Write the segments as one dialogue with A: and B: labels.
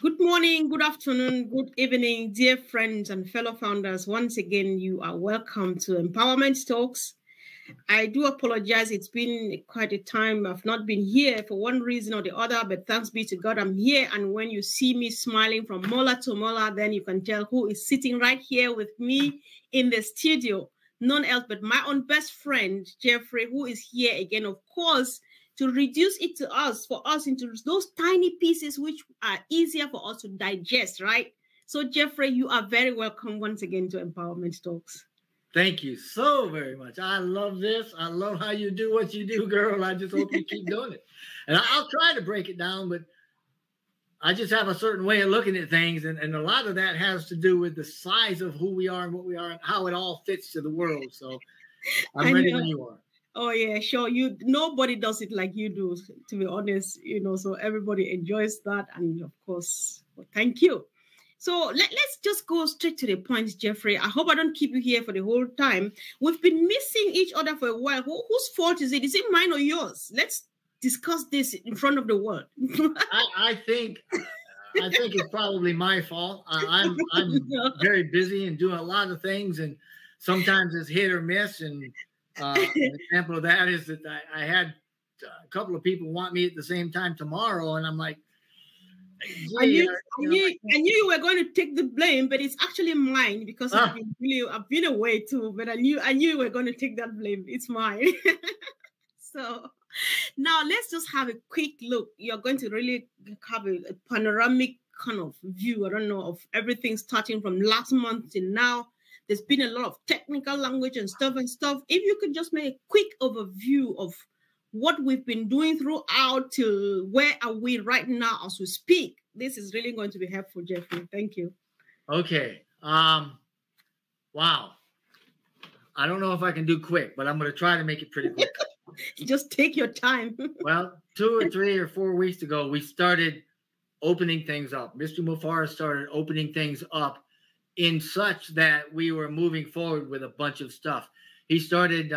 A: Good morning, good afternoon, good evening, dear friends and fellow founders. Once again, you are welcome to Empowerment Talks. I do apologize. It's been quite a time. I've not been here for one reason or the other, but thanks be to God, I'm here. And when you see me smiling from molar to molar, then you can tell who is sitting right here with me in the studio. None else but my own best friend, Jeffrey, who is here again, of course, to reduce it to us, for us into those tiny pieces which are easier for us to digest, right? So, Jeffrey, you are very welcome once again to Empowerment Talks.
B: Thank you so very much. I love this. I love how you do what you do, girl. I just hope you keep doing it. And I'll try to break it down, but I just have a certain way of looking at things. And a lot of that has to do with the size of who we are and what we are and how it all fits to the world. So I'm ready when you are.
A: Oh yeah, sure. Nobody does it like you do, to be honest, so everybody enjoys that. And of course, well, thank you. So let's just go straight to the point, Jeffrey. I hope I don't keep you here for the whole time. We've been missing each other for a while. Whose fault is it? Is it mine or yours? Let's discuss this in front of the world.
B: I think it's probably my fault. I'm very busy and doing a lot of things, and sometimes it's hit or miss. And an example of that is that I had a couple of people want me at the same time tomorrow, and I'm like,
A: I knew you were going to take the blame, but it's actually mine because I've been away too. But I knew you were going to take that blame. It's mine. So now let's just have a quick look. You're going to really have a panoramic kind of view, I don't know, of everything starting from last month till now. There's been a lot of technical language and stuff. If you could just make a quick overview of what we've been doing throughout till where are we right now as we speak. This is really going to be helpful, Jeffrey. Thank you.
B: Okay. Wow. I don't know if I can do quick, but I'm going to try to make it pretty quick.
A: Just take your time.
B: Well, 2 or 3 or 4 weeks ago, we started opening things up. Mr. Mufara started opening things up in such that we were moving forward with a bunch of stuff. He started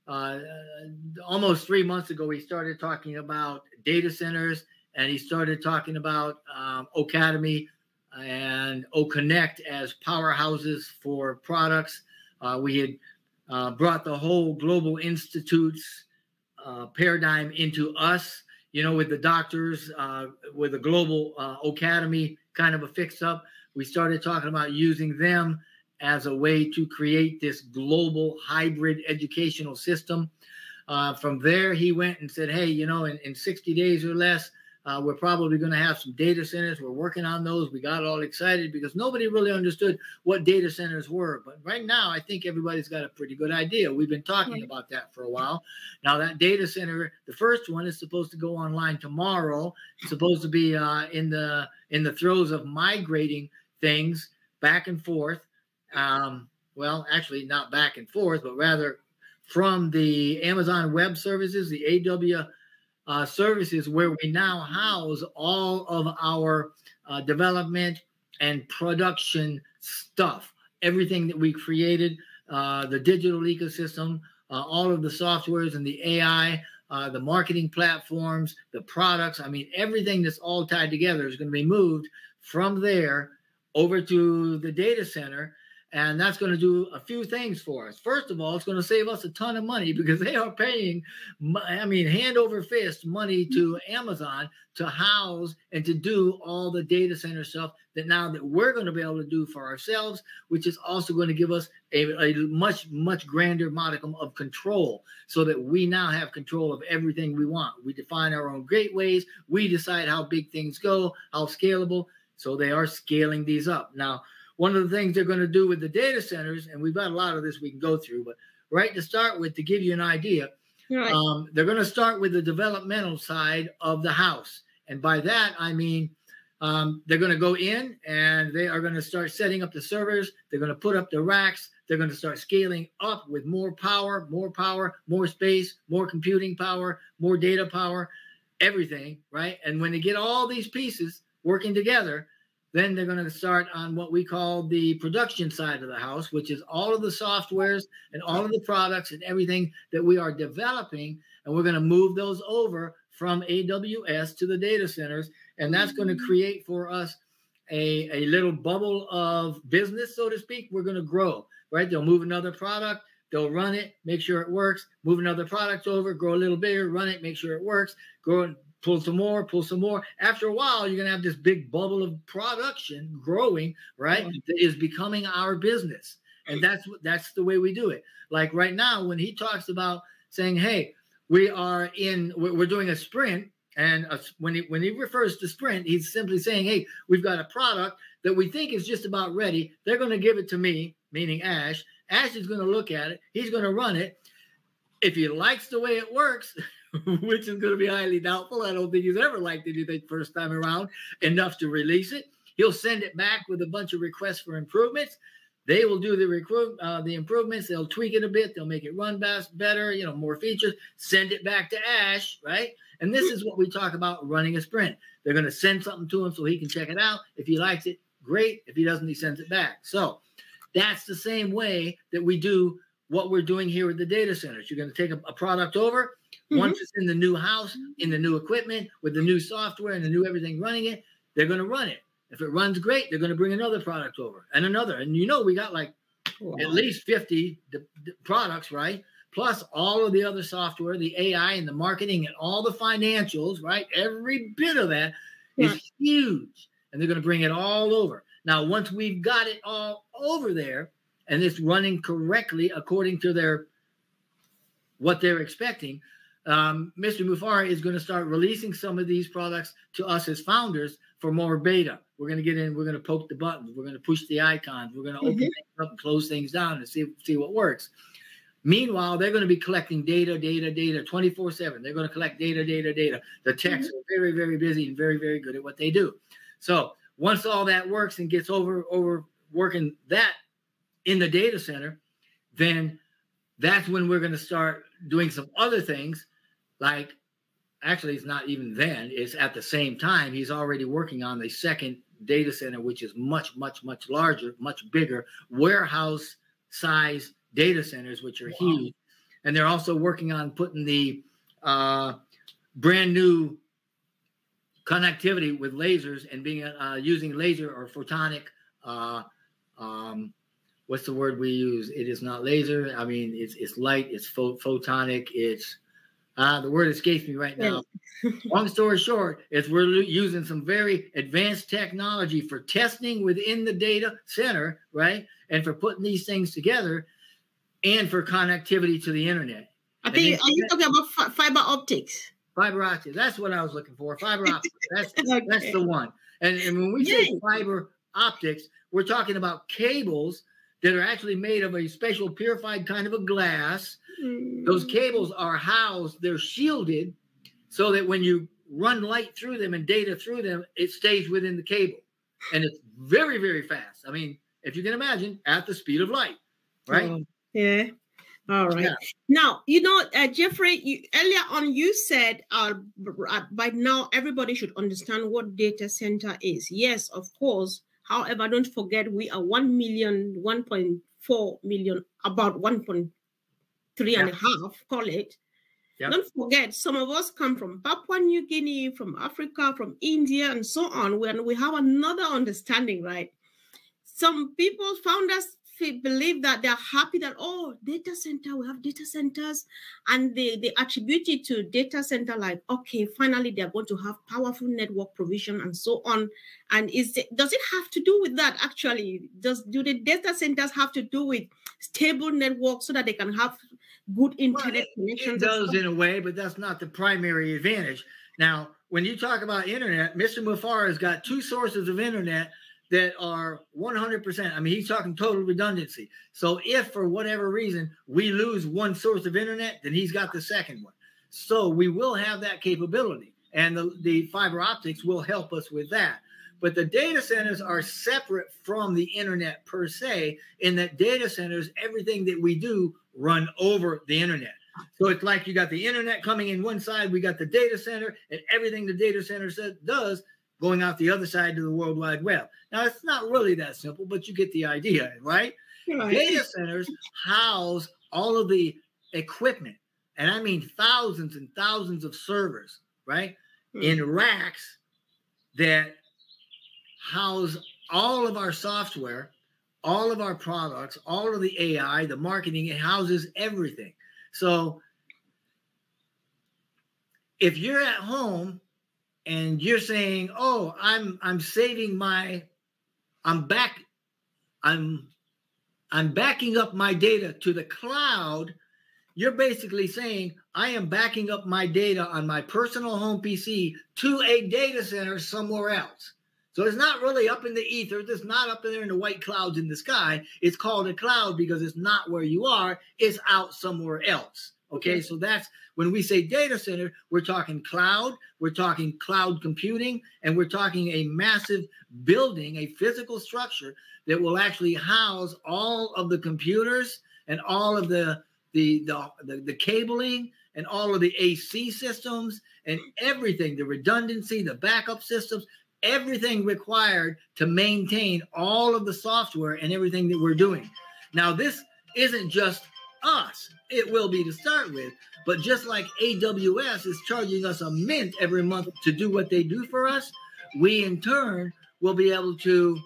B: almost 3 months ago. He started talking about data centers, and he started talking about Academy and Connect as powerhouses for products. We had brought the whole Global Institute's paradigm into us, with the doctors, with the Global Academy kind of a fix-up. We started talking about using them as a way to create this global hybrid educational system. From there, he went and said, hey, in 60 days or less, we're probably going to have some data centers. We're working on those. We got all excited because nobody really understood what data centers were. But right now, I think everybody's got a pretty good idea. We've been talking about that for a while. Now, that data center, the first one is supposed to go online tomorrow. It's supposed to be in the throes of migrating things back and forth. Well, actually, not back and forth, but rather from the Amazon Web Services, the AWS services, where we now house all of our development and production stuff, everything that we created, the digital ecosystem, all of the softwares and the AI, the marketing platforms, the products. I mean, everything that's all tied together is going to be moved from there over to the data center. And that's going to do a few things for us. First of all, it's going to save us a ton of money because they are paying, hand over fist money to Amazon to house and to do all the data center stuff that we're going to be able to do for ourselves, which is also going to give us a much, much grander modicum of control so that we now have control of everything we want. We define our own gateways. We decide how big things go, how scalable. So they are scaling these up. Now, one of the things they're going to do with the data centers, and we've got a lot of this we can go through, but right to start with, to give you an idea, right. They're going to start with the developmental side of the house. And by that, I mean, they're going to go in and they are going to start setting up the servers. They're going to put up the racks. They're going to start scaling up with more power, more space, more computing power, more data power, everything, right? And when they get all these pieces working together, then they're going to start on what we call the production side of the house, which is all of the softwares and all of the products and everything that we are developing. And we're going to move those over from AWS to the data centers, and that's going to create for us a little bubble of business, so to speak. We're going to grow, right? They'll move another product, they'll run it, make sure it works, move another product over, grow a little bigger, run it, make sure it works, grow and pull some more, pull some more. After a while, you're going to have this big bubble of production growing, right? That is becoming our business. And that's the way we do it. Like right now, when he talks about saying, hey, we're doing a sprint, and when he refers to sprint, he's simply saying, hey, we've got a product that we think is just about ready. They're going to give it to me, meaning Ash. Ash is going to look at it. He's going to run it. If he likes the way it works, which is going to be highly doubtful, I don't think he's ever liked anything first time around enough to release it. He'll send it back with a bunch of requests for improvements. They will do the improvements. They'll tweak it a bit. They'll make it run better, more features, send it back to Ash, right? And this is what we talk about running a sprint. They're going to send something to him so he can check it out. If he likes it, great. If he doesn't, he sends it back. So that's the same way that we do what we're doing here with the data centers. You're going to take a product over. Once it's in the new house, in the new equipment, with the new software and the new everything running it, they're going to run it. If it runs great, they're going to bring another product over and another. And we got like at least 50 products, right? Plus all of the other software, the AI and the marketing and all the financials, right? Every bit of that is huge. And they're going to bring it all over. Now, once we've got it all over there and it's running correctly according to what they're expecting, Mr. Mufari is going to start releasing some of these products to us as founders for more beta. We're going to get in, we're going to poke the buttons, we're going to push the icons, we're going to open things up and close things down and see what works. Meanwhile, they're going to be collecting data 24/7. They're going to collect data. The techs are very, very busy and very, very good at what they do. So once all that works and gets over working that in the data center, then that's when we're going to start doing some other things. Like, actually, it's not even then. It's at the same time. He's already working on the second data center, which is much, much, much larger, much bigger, warehouse size data centers, which are huge. And they're also working on putting the brand new connectivity with lasers and being using laser or photonic. What's the word we use? It is not laser. I mean, it's light. It's photonic. It's the word escapes me right now. Long story short, we're using some very advanced technology for testing within the data center, right? And for putting these things together and for connectivity to the internet.
A: Are you talking about fiber optics?
B: Fiber optics. That's what I was looking for. Fiber optics. That's the one. And when we say fiber optics, we're talking about cables that are actually made of a special purified kind of a glass. Those cables are housed, they're shielded so that when you run light through them and data through them, it stays within the cable. And it's very, very fast. I mean, if you can imagine, at the speed of light, right?
A: Yeah. All right. Yeah. Now, Jeffrey, earlier on you said by now everybody should understand what data center is. Yes, of course. However, don't forget we are 1 million, 1.4 million, about 1.3 and a half, call it. Yep. Don't forget, some of us come from Papua New Guinea, from Africa, from India, and so on. When we have another understanding, right? Some people, founders, believe that they're happy that, data center, we have data centers, and they attribute it to data center like, okay, finally they're going to have powerful network provision and so on. And does it have to do with that actually? Do the data centers have to do with stable networks so that they can have good internet connections?
B: It does in a way, but that's not the primary advantage. Now, when you talk about internet, Mr. Mufara has got two sources of internet that are 100%. I mean, he's talking total redundancy. So if for whatever reason we lose one source of internet, then he's got the second one. So we will have that capability, and the fiber optics will help us with that. But the data centers are separate from the internet per se, in that data centers, everything that we do run over the internet. So it's like you got the internet coming in one side, we got the data center, and everything the data center does going out the other side to the World Wide Web. Now, it's not really that simple, but you get the idea, right? Data centers house all of the equipment, and I mean thousands and thousands of servers, right? In racks that house all of our software, all of our products, all of the AI, the marketing. It houses everything. So if you're at home and you're saying, "Oh, I'm saving my, I'm backing up my data to the cloud," you're basically saying, I am backing up my data on my personal home PC to a data center somewhere else. So it's not really up in the ether. It's not up there in the white clouds in the sky. It's called a cloud because it's not where you are. It's out somewhere else. Okay, so that's when we say data center, we're talking cloud, we're talking cloud computing, and we're talking a massive building, a physical structure that will actually house all of the computers and all of the cabling and all of the AC systems and everything, the redundancy, the backup systems, everything required to maintain all of the software and everything that we're doing. Now, this isn't just us. It will be to start with, but just like AWS is charging us a mint every month to do what they do for us, we in turn will be able to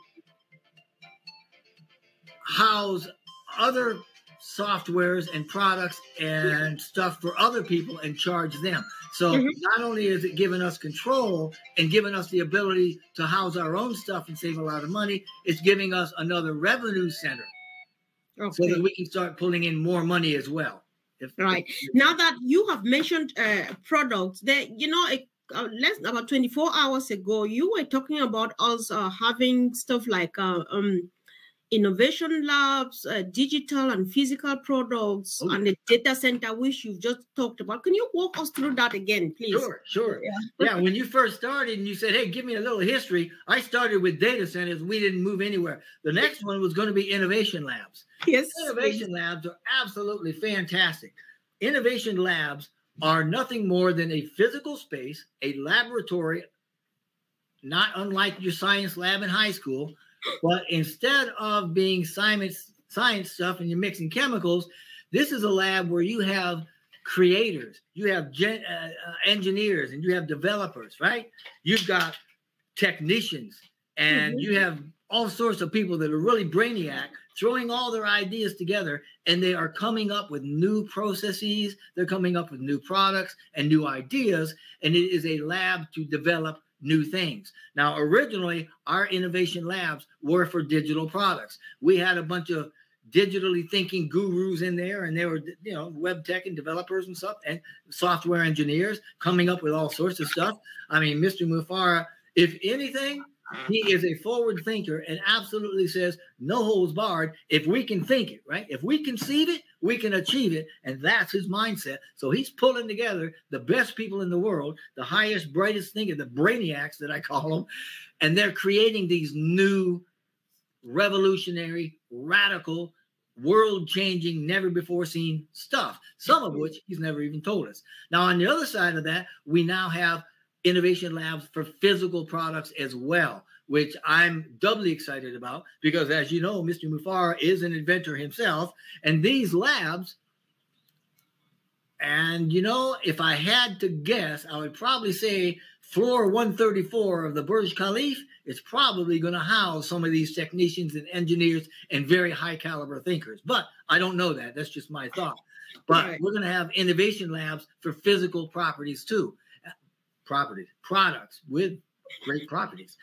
B: house other softwares and products and stuff for other people and charge them. So not only is it giving us control and giving us the ability to house our own stuff and save a lot of money, it's giving us another revenue center so that we can start pulling in more money as well.
A: Now that you have mentioned products, that less about 24 hours ago, you were talking about us having stuff like innovation labs, digital and physical products, and the data center, which you've just talked about. Can you walk us through that again, please?
B: Sure. Yeah, when you first started and you said, hey, give me a little history, I started with data centers. We didn't move anywhere. The next one was going to be innovation labs.
A: Yes.
B: Innovation labs are absolutely fantastic. Innovation labs are nothing more than a physical space, a laboratory, not unlike your science lab in high school. But instead of being science stuff and you're mixing chemicals, this is a lab where you have creators, you have engineers, and you have developers, right? You've got technicians, and you have all sorts of people that are really brainiac, throwing all their ideas together, and they are coming up with new processes. They're coming up with new products and new ideas, and it is a lab to develop new things. Now, originally, our innovation labs were for digital products. We had a bunch of digitally thinking gurus in there, and they were, web tech and developers and stuff, and software engineers coming up with all sorts of stuff. I mean, Mr. Mufara, if anything, he is a forward thinker and absolutely says, no holds barred. If we can think it, right? If we conceive it, we can achieve it. And that's his mindset. So he's pulling together the best people in the world, the highest, brightest thinkers, the brainiacs that I call them. And they're creating these new, revolutionary, radical, world-changing, never-before-seen stuff, some of which he's never even told us. Now, on the other side of that, we now have innovation labs for physical products as well, which I'm doubly excited about because, as you know, Mr. Mufara is an inventor himself. And these labs, and if I had to guess, I would probably say floor 134 of the Burj Khalifa is probably going to house some of these technicians and engineers and very high caliber thinkers. But I don't know that. That's just my thought. But we're going to have innovation labs for physical properties too. Products with great properties.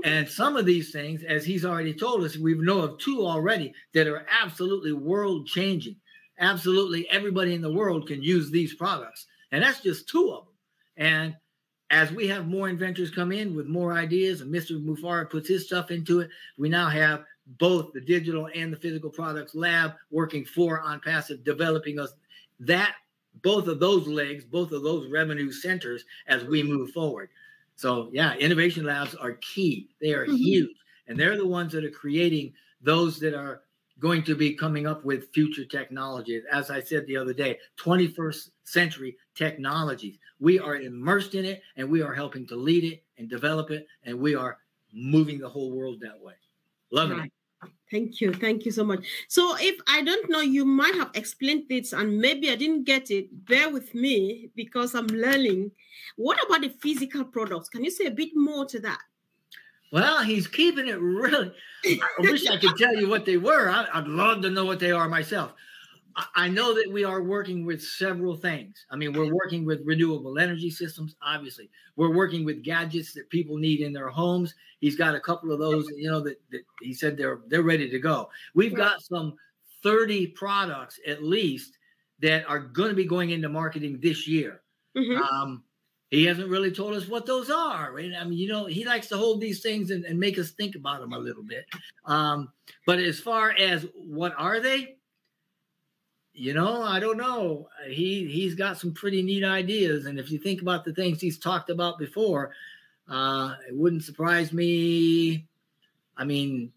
B: And some of these things, as he's already told us, we know of two already that are absolutely world changing. Absolutely everybody in the world can use these products. And that's just two of them. And as we have more inventors come in with more ideas and Mr. Mufara puts his stuff into it, we now have both the digital and the physical products lab working for ONPASSIVE, developing us that both of those legs, both of those revenue centers as we move forward. So yeah, innovation labs are key. They are huge. And they're the ones that are creating those that are going to be coming up with future technology. As I said the other day, 21st century technologies. We are immersed in it and we are helping to lead it and develop it. And we are moving the whole world that way. Loving it.
A: Thank you. Thank you so much. So if I don't know, you might have explained this and maybe I didn't get it. Bear with me because I'm learning. What about the physical products? Can you say a bit more to that?
B: Well, he's keeping it really. I wish I could tell you what they were. I'd love to know what they are myself. I know that we are working with several things. I mean, we're working with renewable energy systems, obviously. We're working with gadgets that people need in their homes. He's got a couple of those, you know, that he said they're ready to go. We've got some 30 products at least that are going to be going into marketing this year. He hasn't really told us what those are. Right? I mean, you know, he likes to hold these things and make us think about them a little bit. But as far as what are they? You know, I don't know. He's got some pretty neat ideas. And if you think about the things he's talked about before, it wouldn't surprise me. I mean,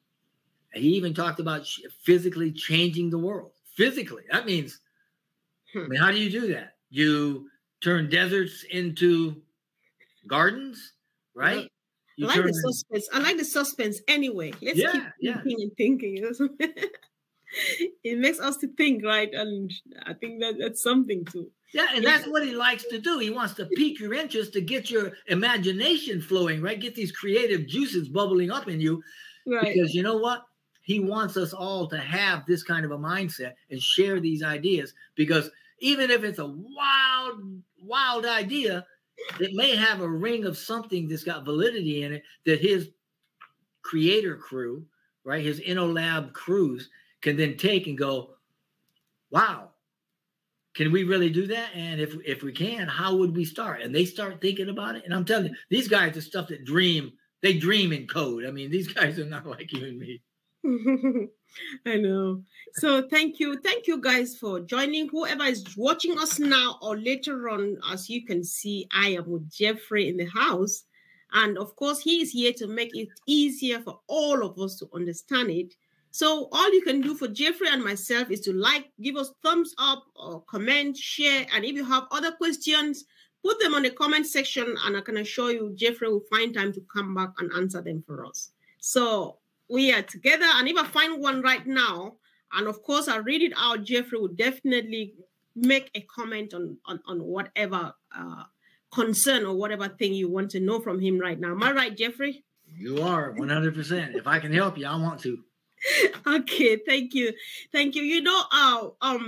B: he even talked about physically changing the world. Physically. That means, I mean, how do you do that? You turn deserts into gardens, right?
A: I like the suspense. I like the suspense anyway. Let's keep thinking and thinking. It makes us to think, right? And I think that's something too.
B: Yeah, and that's what he likes to do. He wants to pique your interest, to get your imagination flowing, right? Get these creative juices bubbling up in you. Right. Because you know what? He wants us all to have this kind of a mindset and share these ideas. Because even if it's a wild idea, it may have a ring of something that's got validity in it that his creator crew, right? His InnoLab crews can then take and go, wow, can we really do that? And if we can, how would we start? And they start thinking about it. And I'm telling you, these guys are stuff that they dream in code. I mean, these guys are not like you and me.
A: I know. So thank you guys for joining. Whoever is watching us now or later on, as you can see, I am with Jeffrey in the house. And of course, he is here to make it easier for all of us to understand it. So all you can do for Jeffrey and myself is to like, give us thumbs up or comment, share. And if you have other questions, put them on the comment section and I can assure you Jeffrey will find time to come back and answer them for us. So we are together. And if I find one right now, and of course I read it out, Jeffrey will definitely make a comment on whatever concern or whatever thing you want to know from him right now. Am I right, Jeffrey?
B: You are 100%. If I can help you, I want to.
A: Okay, thank you. You know, I've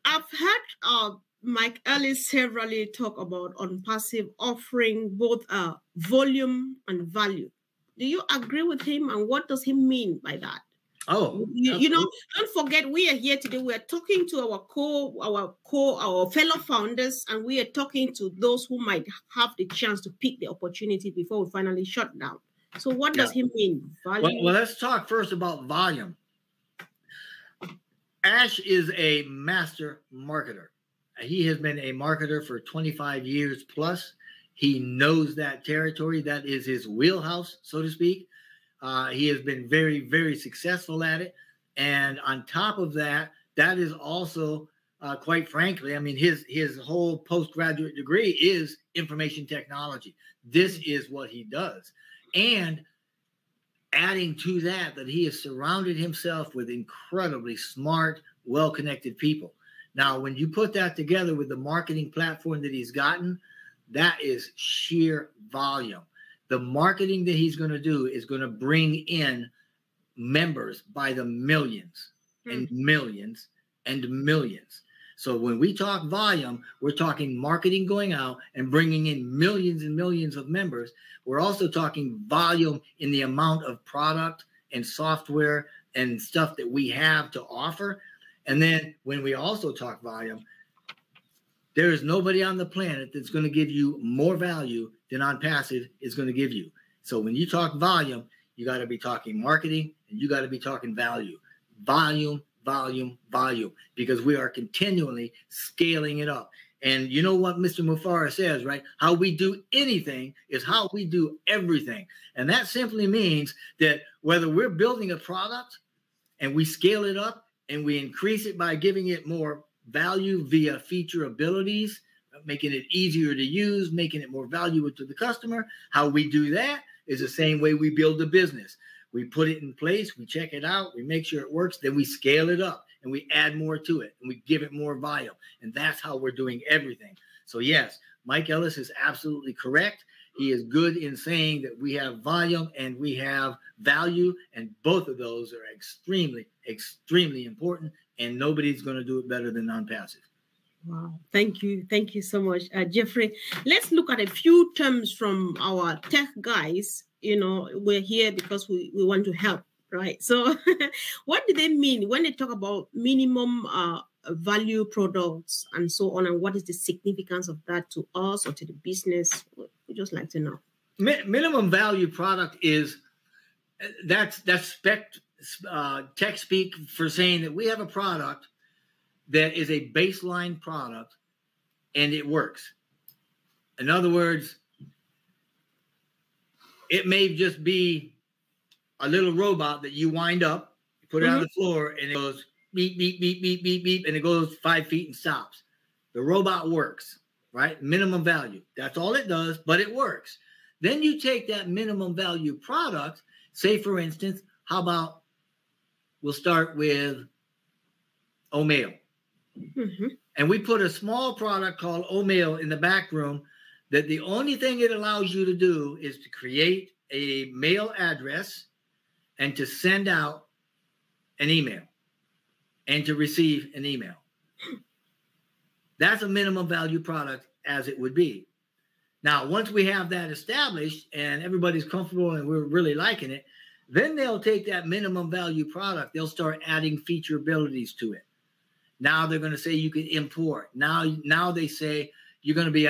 A: heard Mike Ellis severally talk about ONPASSIVE offering both volume and value. Do you agree with him? And what does he mean by that?
B: Oh,
A: you know, don't forget we are here today. We are talking to our fellow founders, and we are talking to those who might have the chance to pick the opportunity before we finally shut down. So what does he mean?
B: Well, let's talk first about volume. Ash is a master marketer. He has been a marketer for 25 years plus. He knows that territory. That is his wheelhouse, so to speak. He has been very, very successful at it. And on top of that, that is also, quite frankly, I mean, his whole postgraduate degree is information technology. This is what he does. And adding to that he has surrounded himself with incredibly smart, well-connected people. Now, when you put that together with the marketing platform that he's gotten, that is sheer volume. The marketing that he's going to do is going to bring in members by the millions and millions and millions. So when we talk volume, we're talking marketing going out and bringing in millions and millions of members. We're also talking volume in the amount of product and software and stuff that we have to offer. And then when we also talk volume, there is nobody on the planet that's going to give you more value than ONPASSIVE is going to give you. So when you talk volume, you got to be talking marketing and you got to be talking value. Volume, volume, volume, because we are continually scaling it up. And you know what Mr. Mufara says, right? How we do anything is how we do everything. And that simply means that whether we're building a product and we scale it up and we increase it by giving it more value via feature abilities, making it easier to use, making it more valuable to the customer, how we do that is the same way we build a business. We put it in place, we check it out, we make sure it works, then we scale it up and we add more to it and we give it more volume. And that's how we're doing everything. So yes, Mike Ellis is absolutely correct. He is good in saying that we have volume and we have value, and both of those are extremely, extremely important, and nobody's going to do it better than non-passive.
A: Wow. Thank you. Thank you so much, Jeffrey. Let's look at a few terms from our tech guys. You know, we're here because we want to help, right? So what do they mean when they talk about minimum value products and so on? And what is the significance of that to us or to the business? We just like to know.
B: Minimum value product is, that's tech speak for saying that we have a product that is a baseline product and it works. In other words, it may just be a little robot that you wind up, you put it on the floor, and it goes beep, beep, beep, beep, beep, beep, and it goes 5 feet and stops. The robot works, right? Minimum value. That's all it does, but it works. Then you take that minimum value product, say, for instance, how about we'll start with O'Mail. And we put a small product called O'Mail in the back room that the only thing it allows you to do is to create a mail address and to send out an email and to receive an email. That's a minimum value product as it would be. Now, once we have that established and everybody's comfortable and we're really liking it, then they'll take that minimum value product, they'll start adding feature abilities to it. Now they're going to say you can import. Now they say you're going to be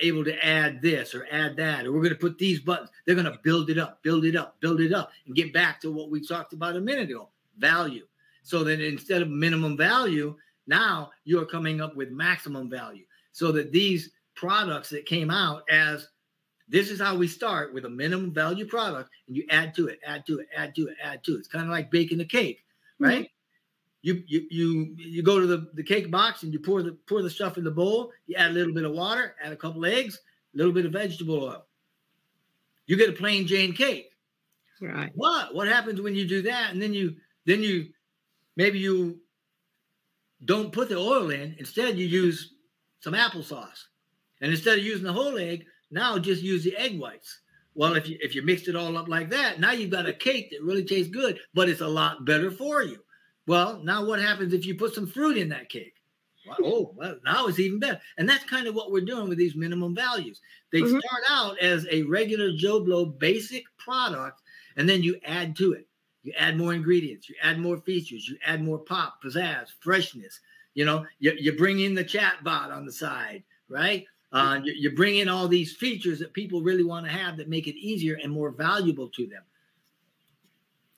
B: able to add this or add that, or we're going to put these buttons. They're going to build it up, build it up, build it up, and get back to what we talked about a minute ago, value. So that instead of minimum value, now you're coming up with maximum value. So that these products that came out as, this is how we start with a minimum value product, and you add to it, add to it, add to it, add to it. It's kind of like baking a cake, right? You go to the cake box and you pour the stuff in the bowl. You add a little bit of water, add a couple eggs, a little bit of vegetable oil. You get a plain Jane cake.
A: Right.
B: What happens when you do that? And then you maybe you don't put the oil in. Instead, you use some applesauce. And instead of using the whole egg, now just use the egg whites. Well, if you mixed it all up like that, now you've got a cake that really tastes good, but it's a lot better for you. Well, now what happens if you put some fruit in that cake? Well, now it's even better. And that's kind of what we're doing with these minimum values. They start out as a regular Joe Blow basic product, and then you add to it. You add more ingredients. You add more features. You add more pop, pizzazz, freshness. You know, you bring in the chat bot on the side, right? You bring in all these features that people really want to have that make it easier and more valuable to them.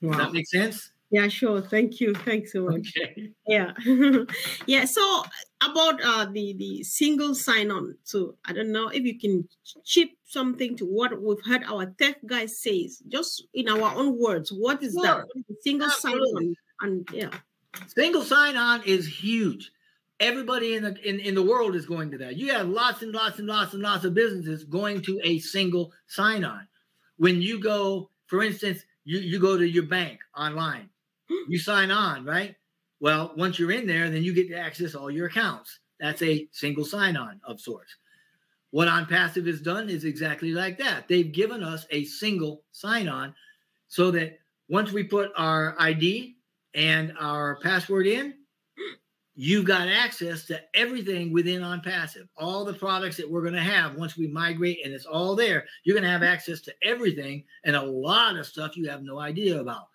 B: Wow. Does that make sense?
A: Yeah, sure. Thank you. Thanks so much.
B: Okay.
A: Yeah. Yeah. So about the single sign-on. So I don't know if you can chip something to what we've heard our tech guys say, just in our own words. What is that? What is the single sign-on? And yeah.
B: Single sign-on is huge. Everybody in the world is going to that. You have lots and lots and lots and lots of businesses going to a single sign-on. When you go, for instance, you go to your bank online. You sign on, right? Well, once you're in there, then you get to access all your accounts. That's a single sign-on of sorts. What OnPassive has done is exactly like that. They've given us a single sign-on so that once we put our ID and our password in, you've got access to everything within OnPassive. All the products that we're going to have once we migrate and it's all there, you're going to have access to everything and a lot of stuff you have no idea about.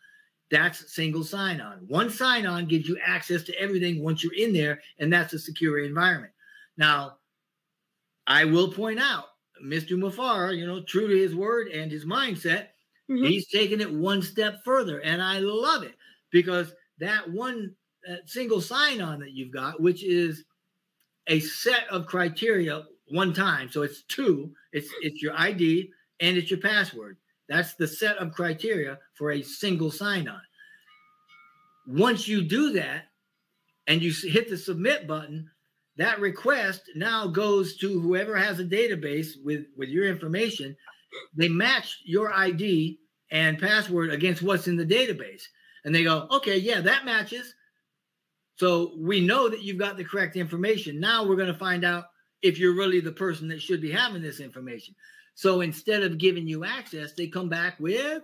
B: That's single sign-on. One sign-on gives you access to everything once you're in there, and that's a secure environment. Now, I will point out, Mr. Mufareh, true to his word and his mindset, he's taken it one step further, and I love it because that one single sign-on that you've got, which is a set of criteria one time, so it's two, it's your ID and it's your password. That's the set of criteria for a single sign-on. Once you do that and you hit the submit button, that request now goes to whoever has a database with your information. They match your ID and password against what's in the database. And they go, okay, yeah, that matches. So we know that you've got the correct information. Now we're going to find out if you're really the person that should be having this information. So instead of giving you access, they come back with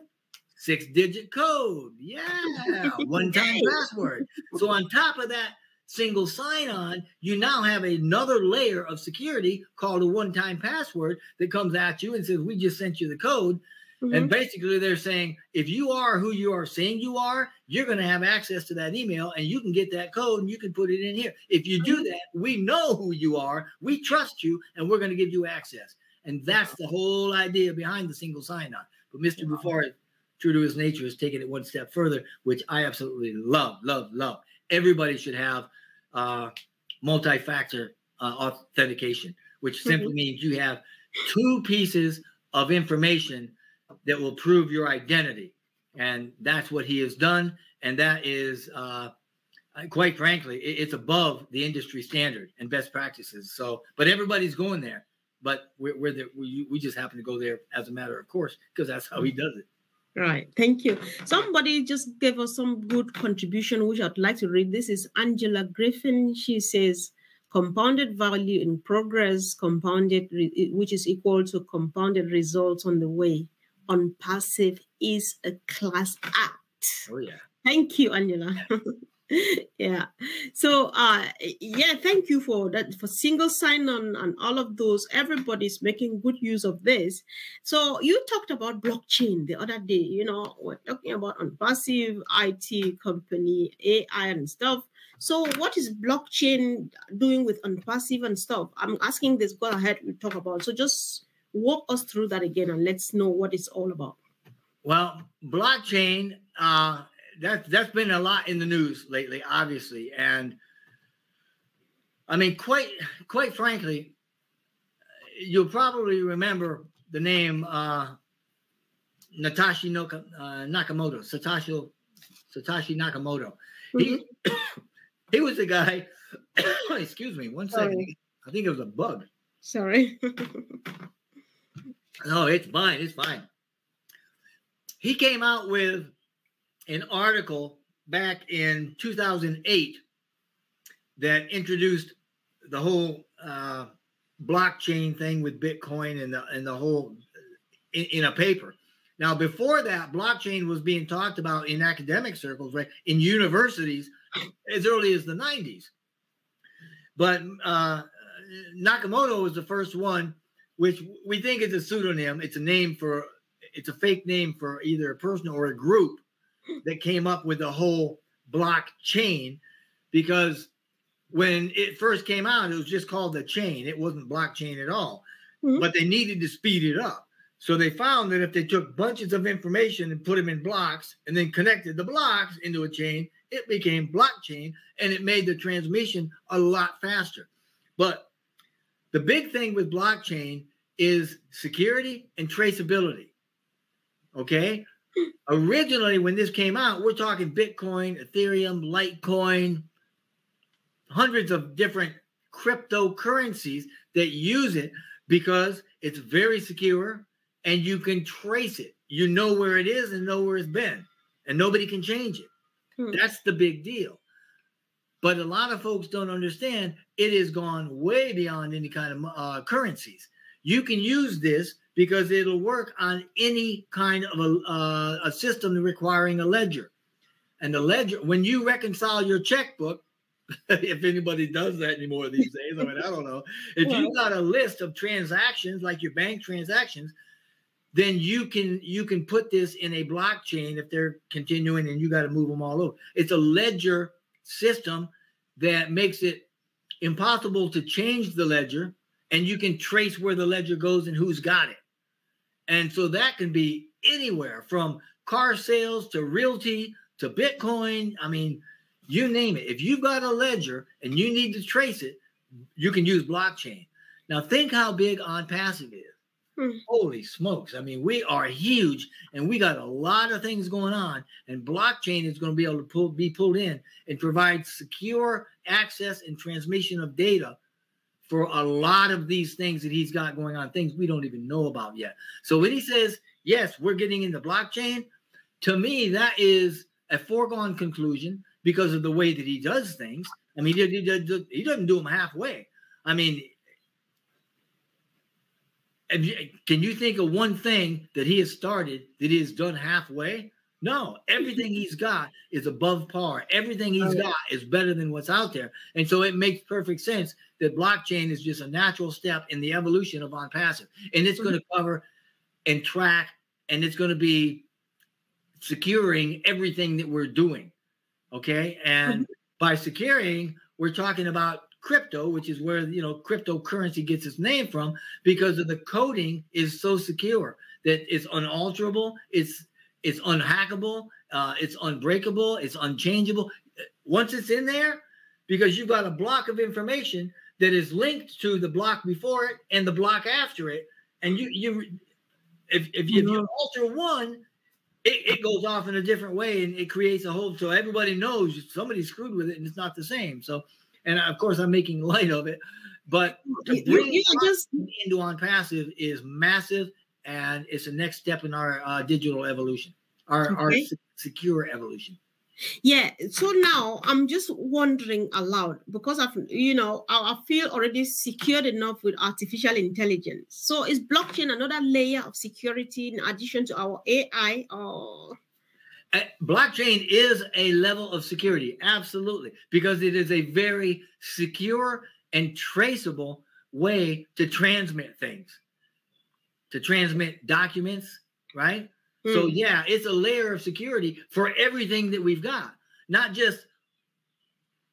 B: 6-digit code. Yeah, one-time password. So on top of that single sign-on, you now have another layer of security called a one-time password that comes at you and says, we just sent you the code. And basically they're saying, if you are who you are saying you are, you're going to have access to that email and you can get that code and you can put it in here. If you do that, we know who you are, we trust you, and we're going to give you access. And that's the whole idea behind the single sign-on. But Mr. Buffard, true to his nature, has taken it one step further, which I absolutely love, love, love. Everybody should have multi-factor authentication, which simply means you have 2 pieces of information that will prove your identity. And that's what he has done. And that is, quite frankly, it's above the industry standard and best practices. So, but everybody's going there. But we're there, we just happen to go there as a matter of course, because that's how he does it.
A: Right. Thank you. Somebody just gave us some good contribution, which I'd like to read. This is Angela Griffin. She says, compounded value in progress, compounded, which is equal to compounded results on the way. ONPASSIVE is a class act.
B: Oh, yeah.
A: Thank you, Angela. Yeah. So, yeah, thank you for that, for single sign-on and all of those. Everybody's making good use of this. So you talked about blockchain the other day. You know, we're talking about ONPASSIVE, IT company, AI and stuff. So what is blockchain doing with ONPASSIVE and stuff? I'm asking this, go ahead, we talk about. So just walk us through that again and let's know what it's all about.
B: Well, blockchain, that's been a lot in the news lately, obviously. And I mean, quite frankly, you'll probably remember the name Satoshi Nakamoto. He was the guy, excuse me, one second. Sorry. I think it was a bug.
A: Sorry.
B: No, it's fine. It's fine. He came out with an article back in 2008 that introduced the whole blockchain thing with Bitcoin and the whole in a paper. Now, before that, blockchain was being talked about in academic circles, right, in universities as early as the 90s. But Nakamoto was the first one, which we think is a pseudonym. It's a fake name for either a person or a group that came up with the whole blockchain, because when it first came out, it was just called the chain. It wasn't blockchain at all, but they needed to speed it up. So they found that if they took bunches of information and put them in blocks and then connected the blocks into a chain, it became blockchain, and it made the transmission a lot faster. But the big thing with blockchain is security and traceability. Okay? Originally, when this came out, we're talking Bitcoin, Ethereum, Litecoin, hundreds of different cryptocurrencies that use it because it's very secure and you can trace it. You know where it is and know where it's been, and nobody can change it. That's the big deal. But a lot of folks don't understand it has gone way beyond any kind of currencies. You can use this because it'll work on any kind of a system requiring a ledger. And the ledger, when you reconcile your checkbook, if anybody does that anymore these days, I mean, I don't know. If you've got a list of transactions, like your bank transactions, then you can put this in a blockchain if they're continuing and you got to move them all over. It's a ledger system that makes it impossible to change the ledger, and you can trace where the ledger goes and who's got it. And so that can be anywhere from car sales to realty to Bitcoin. I mean, you name it. If you've got a ledger and you need to trace it, you can use blockchain. Now think how big ONPASSIVE is. Holy smokes. I mean, we are huge and we got a lot of things going on, and blockchain is going to be able to be pulled in and provide secure access and transmission of data for a lot of these things that he's got going on, things we don't even know about yet. So when he says yes, we're getting into blockchain. To me, that is a foregone conclusion because of the way that he does things. I mean, he doesn't do them halfway. I mean, can you think of one thing that he has started that he has done halfway? No, everything he's got is above par. Everything he's got is better than what's out there. And so it makes perfect sense that blockchain is just a natural step in the evolution of ONPASSIVE. And it's going to cover and track, and it's going to be securing everything that we're doing. Okay. And by securing, we're talking about crypto, which is where, you know, cryptocurrency gets its name from, because of the coding is so secure that it's unalterable. It's unhackable. It's unbreakable. It's unchangeable. Once it's in there, because you've got a block of information that is linked to the block before it and the block after it. And if you alter one, it goes off in a different way, and it creates a whole, so everybody knows somebody screwed with it and it's not the same. So, and of course I'm making light of it, but to bring into ONPASSIVE is massive, and it's the next step in our digital evolution, our secure evolution.
A: Yeah. So now I'm just wondering aloud, because I feel already secured enough with artificial intelligence. So is blockchain another layer of security in addition to our AI? Or
B: blockchain is a level of security, absolutely, because it is a very secure and traceable way to transmit things, to transmit documents, right? So yeah, it's a layer of security for everything that we've got, not just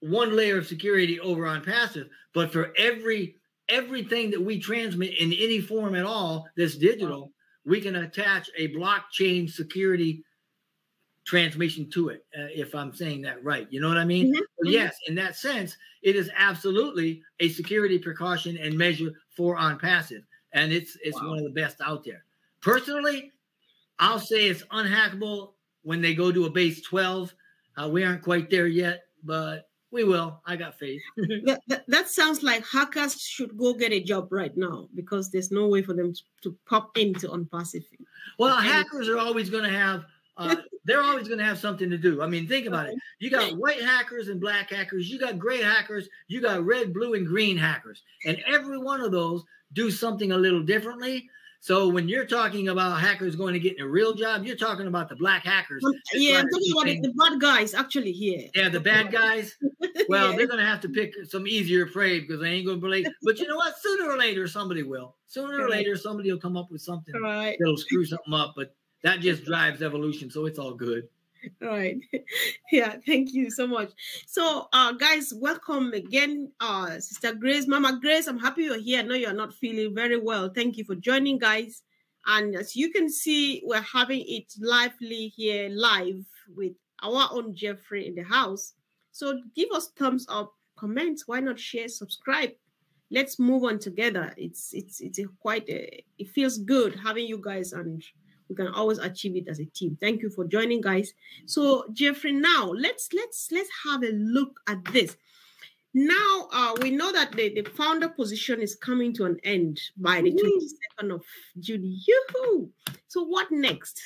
B: one layer of security over ONPASSIVE, but for everything that we transmit in any form at all that's digital, we can attach a blockchain security transmission to it, if I'm saying that right. You know what I mean? So yes, in that sense, it is absolutely a security precaution and measure for ONPASSIVE, and it's one of the best out there. Personally, I'll say it's unhackable when they go to a base 12. We aren't quite there yet, but we will. I got faith.
A: that sounds like hackers should go get a job right now, because there's no way for them to pop into ONPASSIVE.
B: Well, hackers are always going to have, they're always going to have something to do. I mean, think about it. You got white hackers and black hackers. You got gray hackers. You got red, blue, and green hackers. And every one of those do something a little differently. So when you're talking about hackers going to get a real job, you're talking about the black hackers.
A: Yeah, I'm talking about the bad guys actually here.
B: Yeah, the bad guys. Well, they're going to have to pick some easier prey, because they ain't going to believe. But you know what? Sooner or later, somebody will. Sooner or later, somebody will come up with something that'll screw something up. But that just drives evolution, so it's all good.
A: All right. Yeah, thank you so much. So, guys, welcome again, Sister Grace, Mama Grace. I'm happy you're here. I know you're not feeling very well. Thank you for joining, guys. And as you can see, we're having it lively here, live with our own Jeffrey in the house. So give us thumbs up, comments. Why not share, subscribe? Let's move on together. It feels good having you guys, and we can always achieve it as a team. Thank you for joining, guys. So, Jeffrey, now let's have a look at this. Now, we know that the founder position is coming to an end by the 22nd of June. Yoo-hoo! So what next?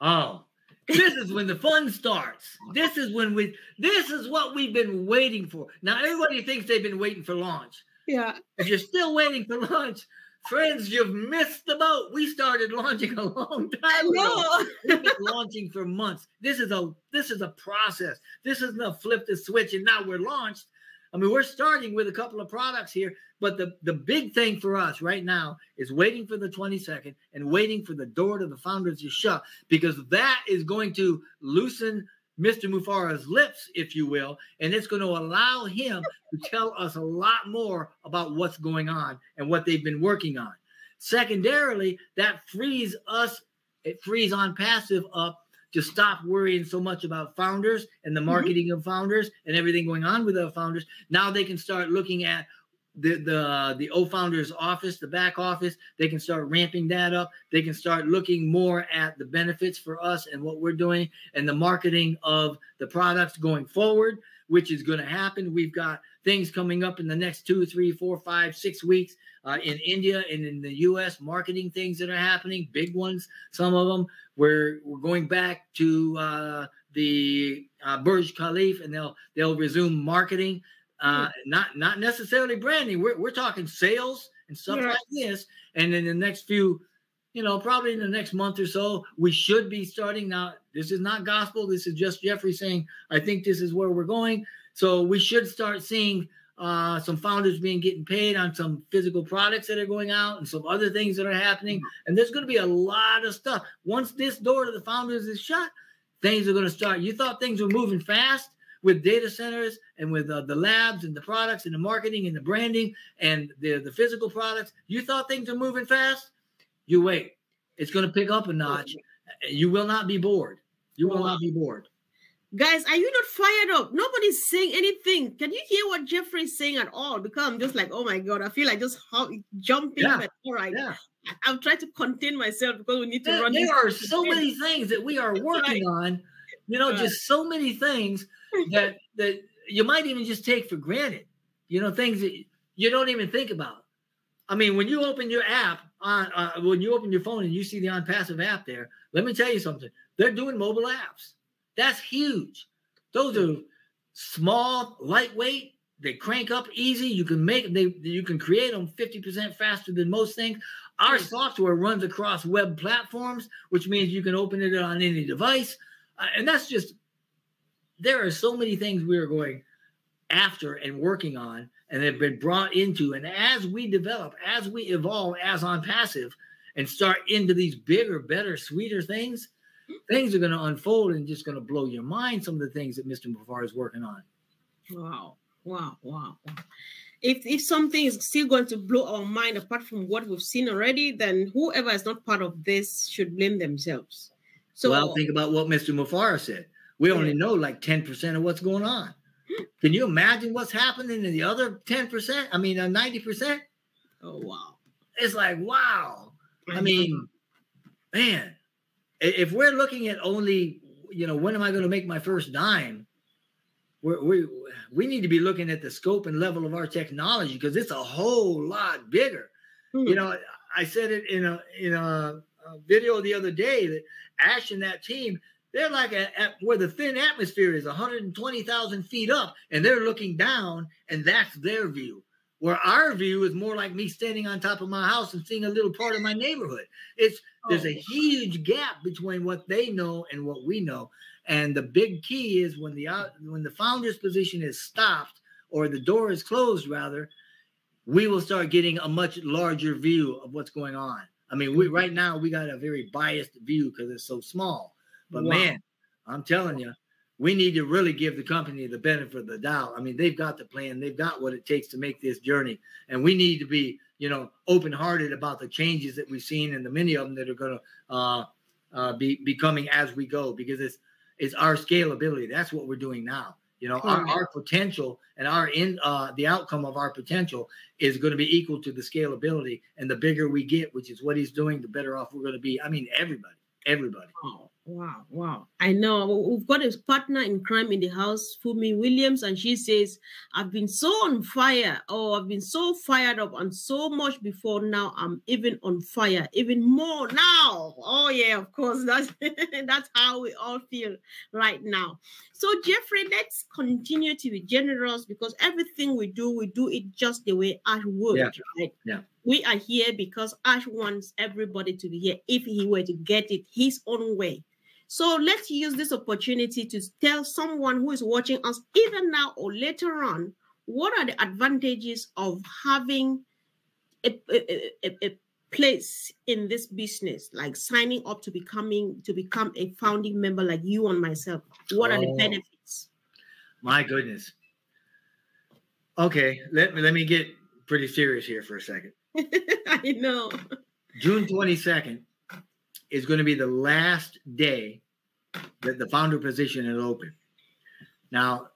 B: Oh, this is when the fun starts. This is what we've been waiting for. Now, everybody thinks they've been waiting for launch.
A: Yeah.
B: If you're still waiting for launch, friends, you've missed the boat. We started launching a long time ago. We've been launching for months. This is a process. This isn't a flip the switch and now we're launched. I mean, we're starting with a couple of products here, but the big thing for us right now is waiting for the 22nd and waiting for the door to the founders to shut, because that is going to loosen Mr. Mufara's lips, if you will, and it's going to allow him to tell us a lot more about what's going on and what they've been working on. Secondarily, that frees us, it frees ONPASSIVE up to stop worrying so much about founders and the marketing of founders and everything going on with our founders. Now they can start looking at the O-Founders office, the back office. They can start ramping that up. They can start looking more at the benefits for us and what we're doing and the marketing of the products going forward. which is going to happen. We've got things coming up in the next 2, 3, 4, 5, 6 weeks in India and in the U.S. Marketing things that are happening, big ones, some of them. We're going back to the Burj Khalifa, and they'll resume marketing, not necessarily branding. We're talking sales and stuff like this. And in the next few, probably in the next month or so, we should be starting. Now, this is not gospel. This is just Jeffrey saying, I think this is where we're going. So we should start seeing some founders getting paid on some physical products that are going out and some other things that are happening. And there's going to be a lot of stuff. Once this door to the founders is shut, things are going to start. You thought things were moving fast with data centers and with the labs and the products and the marketing and the branding and the physical products. You thought things were moving fast? You wait. It's going to pick up a notch. You will not be bored. You will not be bored.
A: Guys, are you not fired up? Nobody's saying anything. Can you hear what Jeffrey is saying at all? Because I'm just like, oh my God, I feel like just jumping. But all right. Yeah. I'll try to contain myself because we need to run.
B: There are so many things that we are working on, just so many things that you might even just take for granted, things that you don't even think about. I mean, when you open your app when you open your phone and you see the ONPASSIVE app there, let me tell you something. They're doing mobile apps. That's huge. Those are small, lightweight. They crank up easy. You can create them 50% faster than most things. Our software runs across web platforms, which means you can open it on any device. And that's just, there are so many things we are going after and working on and have been brought into. And as we develop, as we evolve as ONPASSIVE and start into these bigger, better, sweeter things are going to unfold and just going to blow your mind, some of the things that Mr. Mufar is working on.
A: Wow. If something is still going to blow our mind apart from what we've seen already, then whoever is not part of this should blame themselves. So,
B: well, think about what Mr. Mufar said. We only know like 10% of what's going on. Can you imagine what's happening in the other 10%? I mean, 90%?
A: Oh, wow.
B: It's like, wow. I mean, man, if we're looking at only, when am I going to make my first dime? We need to be looking at the scope and level of our technology because it's a whole lot bigger. I said it in a video the other day that Ash and that team, they're like at where the thin atmosphere is 120,000 feet up, and they're looking down, and that's their view. Where our view is more like me standing on top of my house and seeing a little part of my neighborhood. There's a huge gap between what they know and what we know. And the big key is when the founder's position is stopped or the door is closed, rather, we will start getting a much larger view of what's going on. I mean, right now we got a very biased view because it's so small. But man, I'm telling you, we need to really give the company the benefit of the doubt. I mean, they've got the plan. They've got what it takes to make this journey. And we need to be, open-hearted about the changes that we've seen and the many of them that are going to be coming as we go, because it's our scalability. That's what we're doing now. Our potential and the outcome of our potential is going to be equal to the scalability. And the bigger we get, which is what he's doing, the better off we're going to be. I mean, everybody.
A: Wow. I know. We've got a partner in crime in the house, Fumi Williams, and she says, I've been so on fire. Oh, I've been so fired up and so much before. Now I'm even on fire, even more now. Oh, yeah, of course. That's how we all feel right now. So, Jeffrey, let's continue to be generous because everything we do it just the way Ash would, right?
B: Yeah.
A: We are here because Ash wants everybody to be here if he were to get it his own way. So let's use this opportunity to tell someone who is watching us either now or later on, what are the advantages of having a place in this business, like signing up to become a founding member like you and myself? What are the benefits?
B: My goodness. Okay, let me get pretty serious here for a second.
A: I know.
B: June 22nd is going to be the last day that the founder position is open. Now,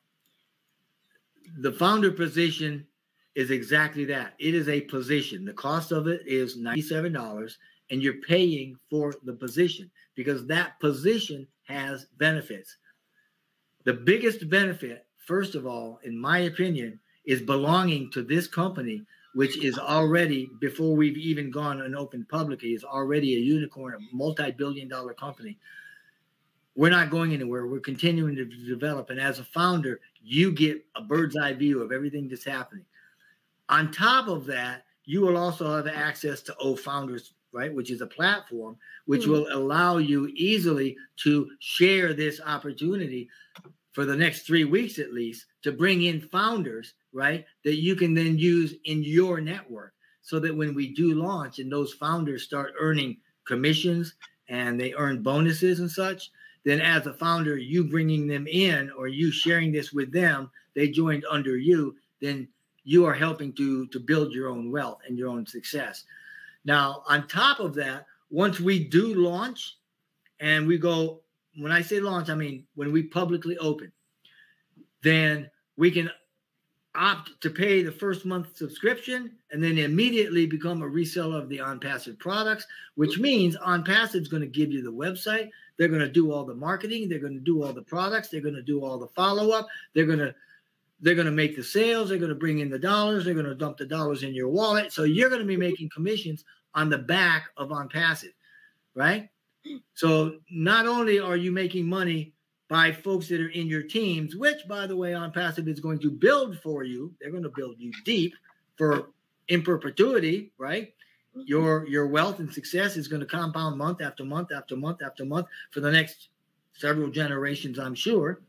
B: the founder position is exactly that. It is a position. The cost of it is $97, and you're paying for the position because that position has benefits. The biggest benefit first of all, in my opinion, is belonging to this company, which is already, before we've even gone and opened publicly, is already a unicorn, a multi-billion-dollar company. We're not going anywhere. We're continuing to develop. And as a founder, you get a bird's eye view of everything that's happening. On top of that, you will also have access to Founders, right, which is a platform which will allow you easily to share this opportunity for the next 3 weeks at least, to bring in founders, right, that you can then use in your network, so that when we do launch and those founders start earning commissions and they earn bonuses and such, then as a founder, you bringing them in or you sharing this with them, they joined under you, then you are helping to build your own wealth and your own success. Now, on top of that, once we do launch and we go, when I say launch, I mean when we publicly open, then we can opt to pay the first month subscription and then immediately become a reseller of the OnPassive products, which means OnPassive is going to give you the website. They're going to do all the marketing. They're going to do all the products. They're going to do all the follow-up. They're going to make the sales. They're going to bring in the dollars. They're going to dump the dollars in your wallet. So you're going to be making commissions on the back of OnPassive, right? So not only are you making money by folks that are in your teams, which, by the way, OnPassive is going to build for you. They're going to build you deep in perpetuity, right? Your wealth and success is going to compound month after month after month after month for the next several generations, I'm sure.